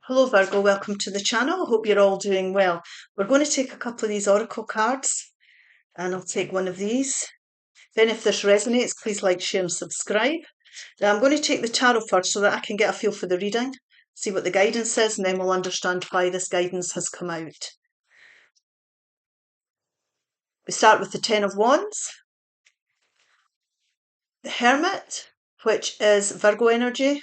Hello Virgo, welcome to the channel. I hope you're all doing well. We're going to take a couple of these oracle cards and I'll take one of these. Then if this resonates, please like, share and subscribe. Now I'm going to take the tarot first so that I can get a feel for the reading, see what the guidance is, and then we'll understand why this guidance has come out. We start with the Ten of Wands, the Hermit, which is Virgo energy,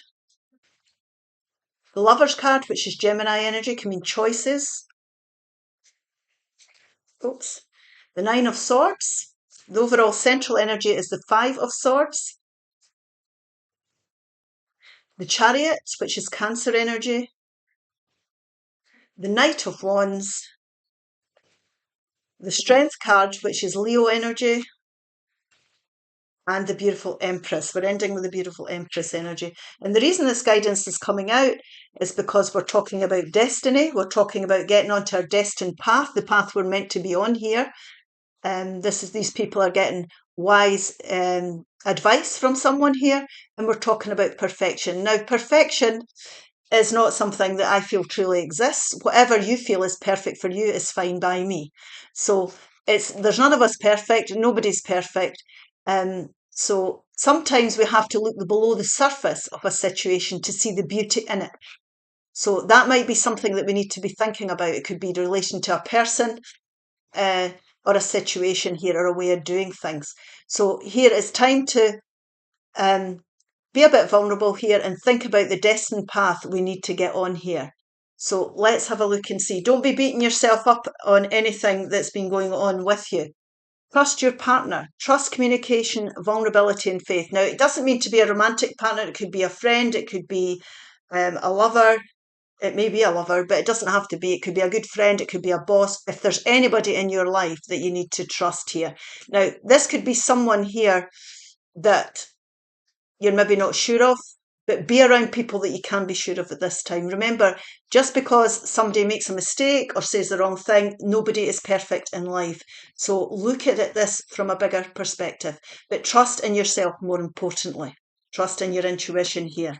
the Lover's card, which is Gemini energy, can mean choices. Oops. The Nine of Swords. The overall central energy is the Five of Swords. The Chariot, which is Cancer energy. The Knight of Wands. The Strength card, which is Leo energy. And the beautiful Empress. We're ending with the beautiful Empress energy. And the reason this guidance is coming out is because we're talking about destiny. We're talking about getting onto our destined path, the path we're meant to be on here. These people are getting wise advice from someone here, and we're talking about perfection. Now, perfection is not something that I feel truly exists. Whatever you feel is perfect for you is fine by me. So there's none of us perfect. Nobody's perfect. So sometimes we have to look below the surface of a situation to see the beauty in it. So that might be something that we need to be thinking about. It could be in relation to a person, or a situation here, or a way of doing things. So here it's time to be a bit vulnerable here and think about the destined path we need to get on here. So let's have a look and see. Don't be beating yourself up on anything that's been going on with you. Trust your partner. Trust communication, vulnerability and faith. Now, it doesn't mean to be a romantic partner. It could be a friend. It could be a lover. It may be a lover, but it doesn't have to be. It could be a good friend. It could be a boss. If there's anybody in your life that you need to trust here. Now, this could be someone here that you're maybe not sure of, but be around people that you can be sure of at this time. Remember, just because somebody makes a mistake or says the wrong thing, nobody is perfect in life. So look at this from a bigger perspective, but trust in yourself more importantly. Trust in your intuition here.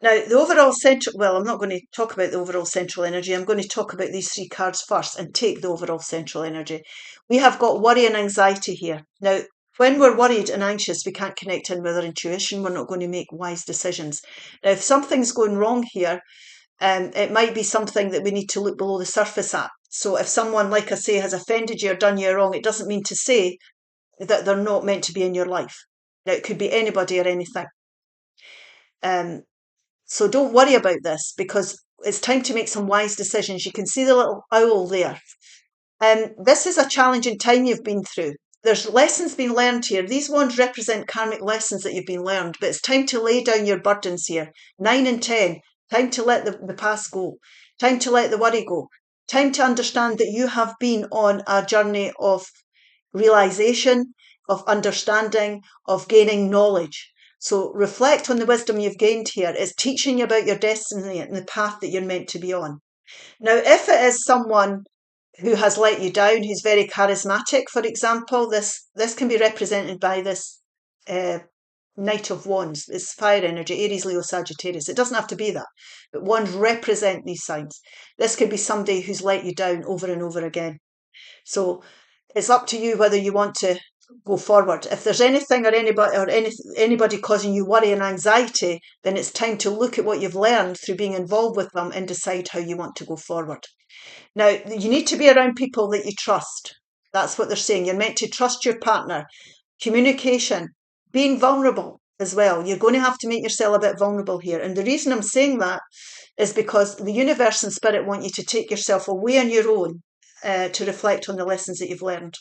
Now, the overall central, well, I'm not going to talk about the overall central energy. I'm going to talk about these three cards first and take the overall central energy. We have got worry and anxiety here. Now, when we're worried and anxious, we can't connect in with our intuition. We're not going to make wise decisions. Now, if something's going wrong here, it might be something that we need to look below the surface at. So if someone, like I say, has offended you or done you wrong, it doesn't mean to say that they're not meant to be in your life. Now, it could be anybody or anything. So don't worry about this because it's time to make some wise decisions. You can see the little owl there. This is a challenging time you've been through. There's lessons being learned here. These ones represent karmic lessons that you've been learned, but it's time to lay down your burdens here. 9 and 10, time to let the past go. Time to let the worry go. Time to understand that you have been on a journey of realization, of understanding, of gaining knowledge. So reflect on the wisdom you've gained here. It's teaching you about your destiny and the path that you're meant to be on. Now, if it is someone who has let you down, who's very charismatic, for example, this can be represented by this Knight of Wands. It's fire energy, Aries, Leo, Sagittarius. It doesn't have to be that, but wands represent these signs. This could be somebody who's let you down over and over again. So it's up to you whether you want to go forward. If there's anything or anybody causing you worry and anxiety, then it's time to look at what you've learned through being involved with them and decide how you want to go forward. Now, you need to be around people that you trust. That's what they're saying. You're meant to trust your partner. Communication, being vulnerable as well. You're going to have to make yourself a bit vulnerable here. And the reason I'm saying that is because the universe and spirit want you to take yourself away on your own to reflect on the lessons that you've learned.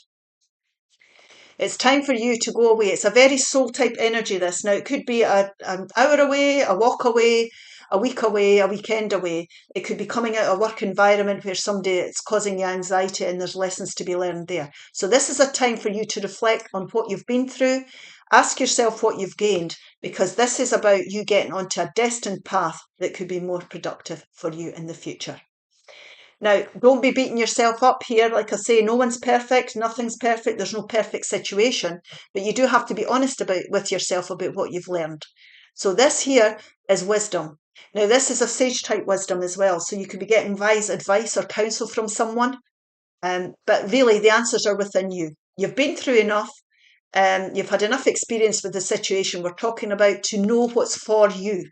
It's time for you to go away. It's a very soul type energy, this. Now, it could be an hour away, a walk away, a week away, a weekend away. It could be coming out of a work environment where it's causing you anxiety and there's lessons to be learned there. So this is a time for you to reflect on what you've been through. Ask yourself what you've gained, because this is about you getting onto a destined path that could be more productive for you in the future. Now, don't be beating yourself up here. Like I say, no one's perfect. Nothing's perfect. There's no perfect situation. But you do have to be honest with yourself about what you've learned. So this here is wisdom. Now, this is a sage type wisdom as well. So you could be getting wise advice or counsel from someone. But really, the answers are within you. You've been through enough. You've had enough experience with the situation we're talking about to know what's for you.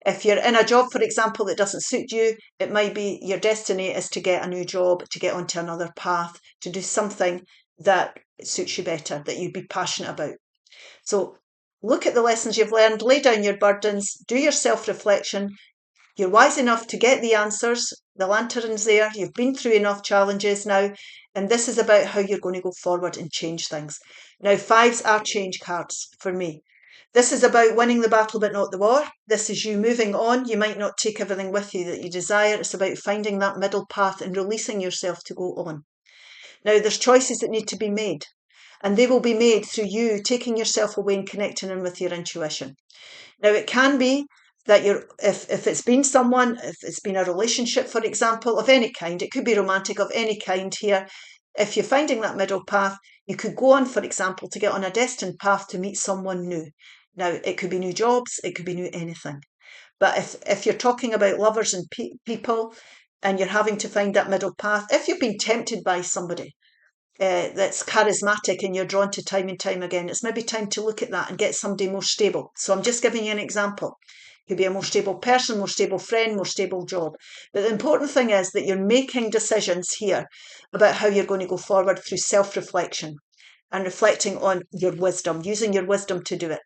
If you're in a job, for example, that doesn't suit you, it might be your destiny is to get a new job, to get onto another path, to do something that suits you better, that you'd be passionate about. So look at the lessons you've learned, lay down your burdens, do your self-reflection. You're wise enough to get the answers. The lantern's there. You've been through enough challenges now. And this is about how you're going to go forward and change things. Now, fives are change cards for me. This is about winning the battle but not the war. This is you moving on. You might not take everything with you that you desire. It's about finding that middle path and releasing yourself to go on. Now, there's choices that need to be made. And they will be made through you taking yourself away and connecting in with your intuition. Now, it can be that if it's been someone, if it's been a relationship, for example, of any kind, it could be romantic, of any kind here. If you're finding that middle path, you could go on, for example, to get on a destined path to meet someone new. Now, it could be new jobs, it could be new anything. But if you're talking about lovers and people and you're having to find that middle path, if you've been tempted by somebody that's charismatic and you're drawn to time and time again, it's maybe time to look at that and get somebody more stable. So I'm just giving you an example. Could be a more stable person, more stable friend, more stable job. But the important thing is that you're making decisions here about how you're going to go forward through self-reflection and reflecting on your wisdom, using your wisdom to do it.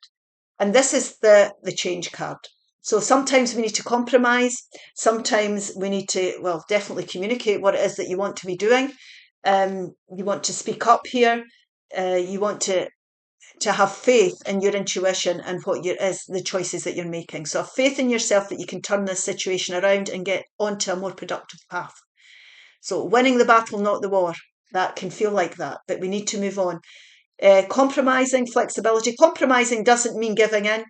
And this is the change card. So sometimes we need to compromise. Sometimes we need to, well, definitely communicate what it is that you want to be doing. You want to speak up here. You want to have faith in your intuition and what is the choices that you're making. So have faith in yourself that you can turn this situation around and get onto a more productive path. So winning the battle, not the war. That can feel like that, but we need to move on. Compromising, flexibility. Compromising doesn't mean giving in.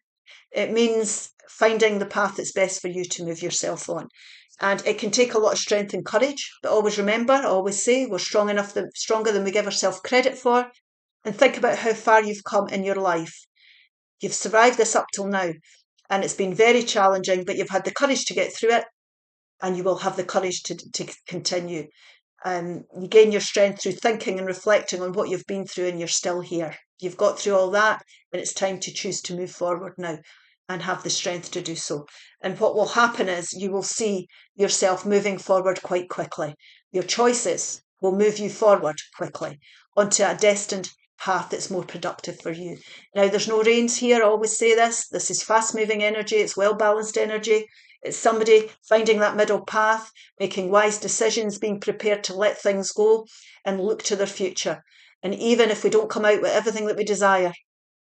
It means finding the path that's best for you to move yourself on. And it can take a lot of strength and courage. But always remember, I always say, we're stronger than we give ourselves credit for. And think about how far you've come in your life. You've survived this up till now. And it's been very challenging, but you've had the courage to get through it. And you will have the courage to continue. You gain your strength through thinking and reflecting on what you've been through, and you're still here. You've got through all that, and it's time to choose to move forward now and have the strength to do so. And what will happen is you will see yourself moving forward quite quickly. Your choices will move you forward quickly onto a destined path that's more productive for you. Now, there's no reins here. I always say this. This is fast-moving energy. It's well-balanced energy. It's somebody finding that middle path, making wise decisions, being prepared to let things go and look to their future. And even if we don't come out with everything that we desire,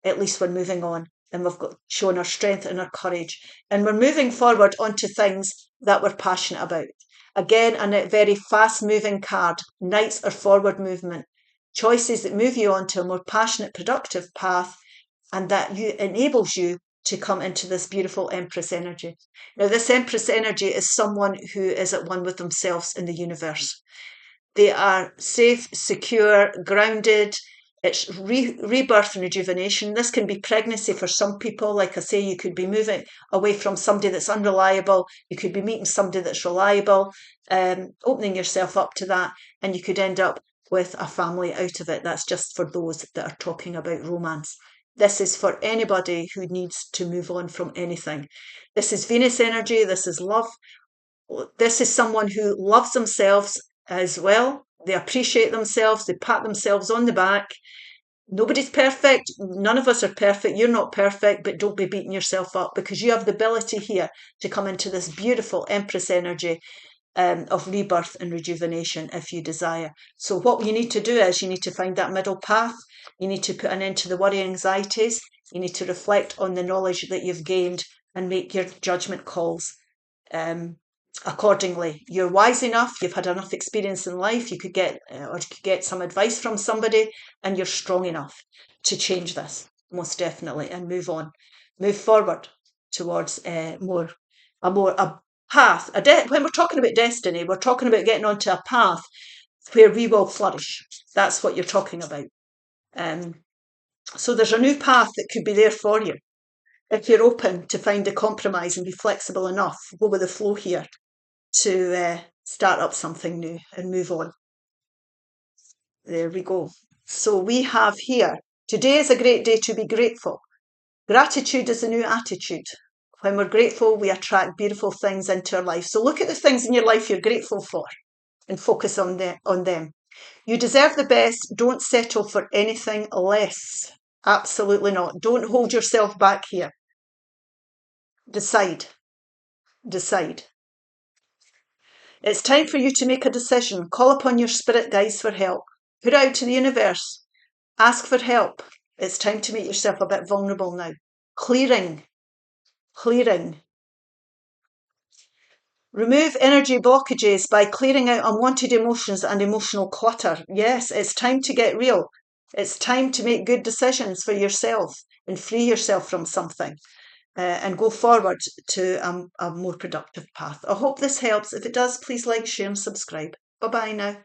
at least we're moving on and we've got shown our strength and our courage. And we're moving forward onto things that we're passionate about. Again, a very fast-moving card. Knights are forward movement. Choices that move you onto a more passionate, productive path, and that enables you to come into this beautiful Empress energy. Now, this Empress energy is someone who is at one with themselves in the universe. They are safe, secure, grounded. It's rebirth and rejuvenation. This can be pregnancy for some people. Like I say, you could be moving away from somebody that's unreliable. You could be meeting somebody that's reliable, opening yourself up to that, and you could end up with a family out of it. That's just for those that are talking about romance. This is for anybody who needs to move on from anything. This is Venus energy. This is love. This is someone who loves themselves as well. They appreciate themselves. They pat themselves on the back. Nobody's perfect. None of us are perfect. You're not perfect, but don't be beating yourself up, because you have the ability here to come into this beautiful Empress energy of rebirth and rejuvenation if you desire. So what you need to do is you need to find that middle path. You need to put an end to the worry, anxieties. You need to reflect on the knowledge that you've gained and make your judgment calls accordingly. You're wise enough. You've had enough experience in life. You could get some advice from somebody, and you're strong enough to change this, most definitely, and move on, move forward towards a path. When we're talking about destiny, we're talking about getting onto a path where we will flourish. That's what you're talking about. So there's a new path that could be there for you. if you're open to find a compromise and be flexible enough, go with the flow here to start up something new and move on. There we go. So we have here, today is a great day to be grateful. Gratitude is a new attitude. When we're grateful, we attract beautiful things into our life. So look at the things in your life you're grateful for and focus on them. You deserve the best. Don't settle for anything less. Absolutely not. Don't hold yourself back here. Decide. Decide. It's time for you to make a decision. Call upon your spirit guides for help. Put out to the universe. Ask for help. It's time to make yourself a bit vulnerable now. Clearing. Remove energy blockages by clearing out unwanted emotions and emotional clutter. Yes, it's time to get real. It's time to make good decisions for yourself and free yourself from something and go forward to a more productive path. I hope this helps. If it does, please like, share and subscribe. Bye-bye now.